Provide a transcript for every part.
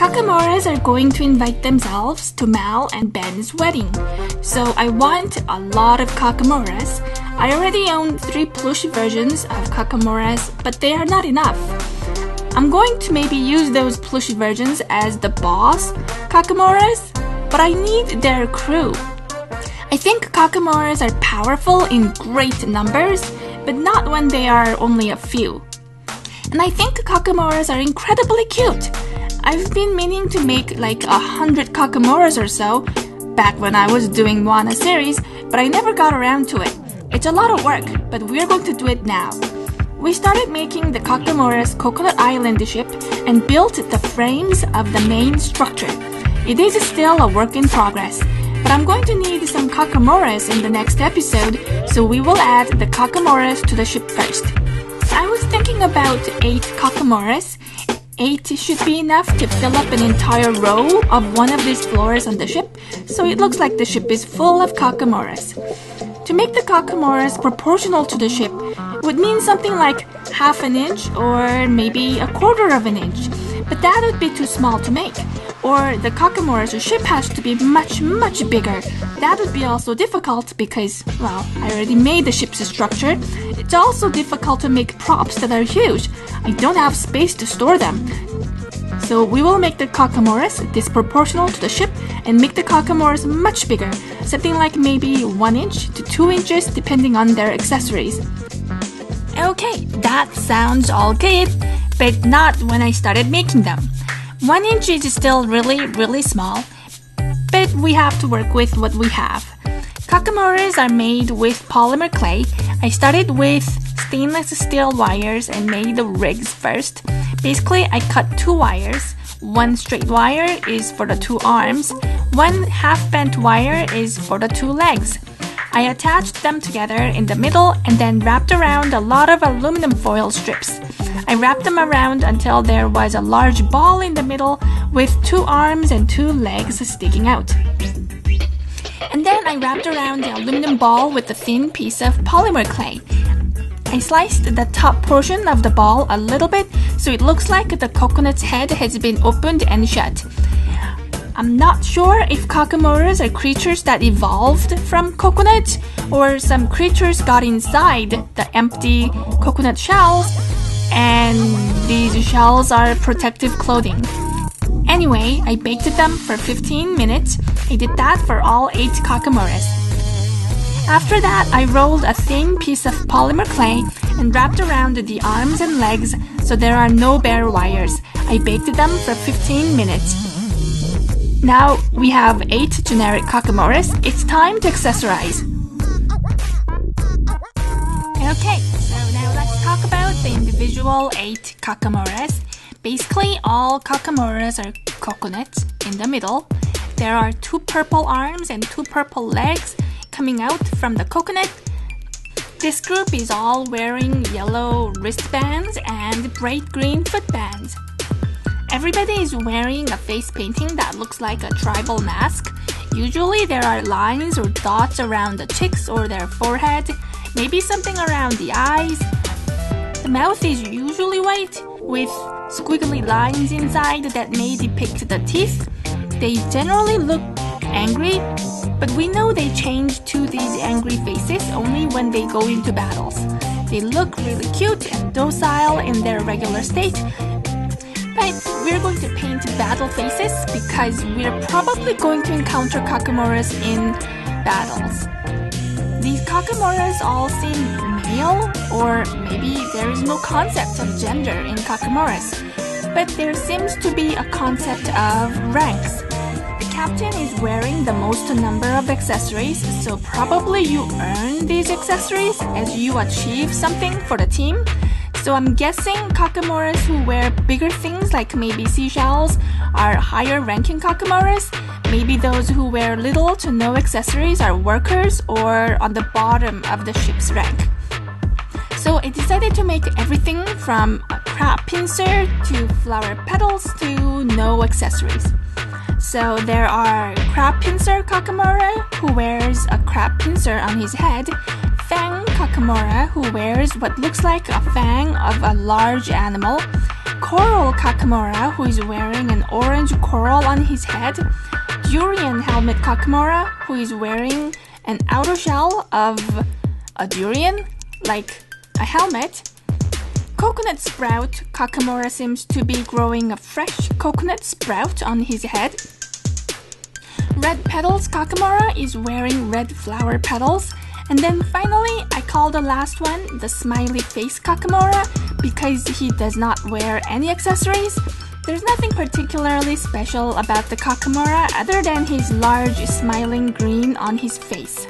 Kakamoras are going to invite themselves to Mal and Ben's wedding, so I want a lot of Kakamoras. I already own 3 plush versions of Kakamoras, but they are not enough. I'm going to maybe use those plush versions as the boss Kakamoras, but I need their crew. I think Kakamoras are powerful in great numbers, but not when they are only a few. And I think Kakamoras are incredibly cute. I've been meaning to make like 100 Kakamoras or so back when I was doing Moana series, but I never got around to it. It's a lot of work, but we're going to do it now. We started making the Kakamora's Coconut Island ship and built the frames of the main structure. It is still a work in progress, but I'm going to need some Kakamoras in the next episode, so we will add the Kakamoras to the ship first. I was thinking about 8 Kakamoras. 8 should be enough to fill up an entire row of one of these floors on the ship, so it looks like the ship is full of Kakamoras. To make the Kakamoras proportional to the ship would mean something like half an inch or maybe a quarter of an inch, but that would be too small to make. Or the Kakamora's ship has to be much bigger. That would be also difficult because, well, I already made the ship's structure. It's also difficult to make props that are huge. I don't have space to store them. So we will make the Kakamoras disproportional to the ship and make the Kakamoras much bigger, something like maybe 1 inch to 2 inches depending on their accessories. Okay, that sounds all good, but not when I started making them. 1 inch is still really small, but we have to work with what we have. Kakamoras are made with polymer clay. I started with stainless steel wires and made the rigs first. Basically, I cut 2 wires. 1 straight wire is for the 2 arms. 1 half-bent wire is for the 2 legs. I attached them together in the middle and then wrapped around a lot of aluminum foil strips. I wrapped them around until there was a large ball in the middle with 2 arms and 2 legs sticking out. And then I wrapped around the aluminum ball with a thin piece of polymer clay. I sliced the top portion of the ball a little bit so it looks like the coconut's head has been opened and shut. I'm not sure if Kakamoras are creatures that evolved from coconut or some creatures got inside the empty coconut shells and these shells are protective clothing. Anyway, I baked them for 15 minutes. I did that for all 8 Kakamoras. After that, I rolled a thin piece of polymer clay and wrapped around the arms and legs so there are no bare wires. I baked them for 15 minutes. Now we have 8 generic Kakamoras. It's time to accessorize. Okay, so now let's talk about the individual 8 Kakamoras. Basically, all Kakamoras are coconuts in the middle. There are 2 purple arms and 2 purple legs coming out from the coconut. This group is all wearing yellow wristbands and bright green footbands. Everybody is wearing a face painting that looks like a tribal mask. Usually there are lines or dots around the cheeks or their forehead, maybe something around the eyes. The mouth is usually white with squiggly lines inside that may depict the teeth. They generally look angry, but we know they change to these angry faces only when they go into battles. They look really cute and docile in their regular state, but we're going to paint battle faces because we're probably going to encounter Kakamoras in battles. These Kakamoras all seem male, or maybe there is no concept of gender in Kakamoras, but there seems to be a concept of ranks. The captain is wearing the most number of accessories, so probably you earn these accessories as you achieve something for the team. So I'm guessing Kakamoras who wear bigger things like maybe seashells are higher ranking Kakamoras. Maybe those who wear little to no accessories are workers or on the bottom of the ship's rank. So I decided to make everything from a crab pincer to flower petals to no accessories. So there are crab pincer Kakamora who wears a crab pincer on his head, Fang Kakamora, who wears what looks like a fang of a large animal. Coral Kakamora, who is wearing an orange coral on his head. Durian Helmet Kakamora, who is wearing an outer shell of a durian, like a helmet. Coconut Sprout Kakamora seems to be growing a fresh coconut sprout on his head. Red Petals Kakamora is wearing red flower petals. And then finally, I call the last one the Smiley Face Kakamora because he does not wear any accessories. There's nothing particularly special about the Kakamora other than his large smiling grin on his face.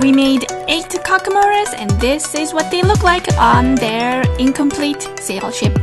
We made 8 Kakamoras, and this is what they look like on their incomplete sail ship.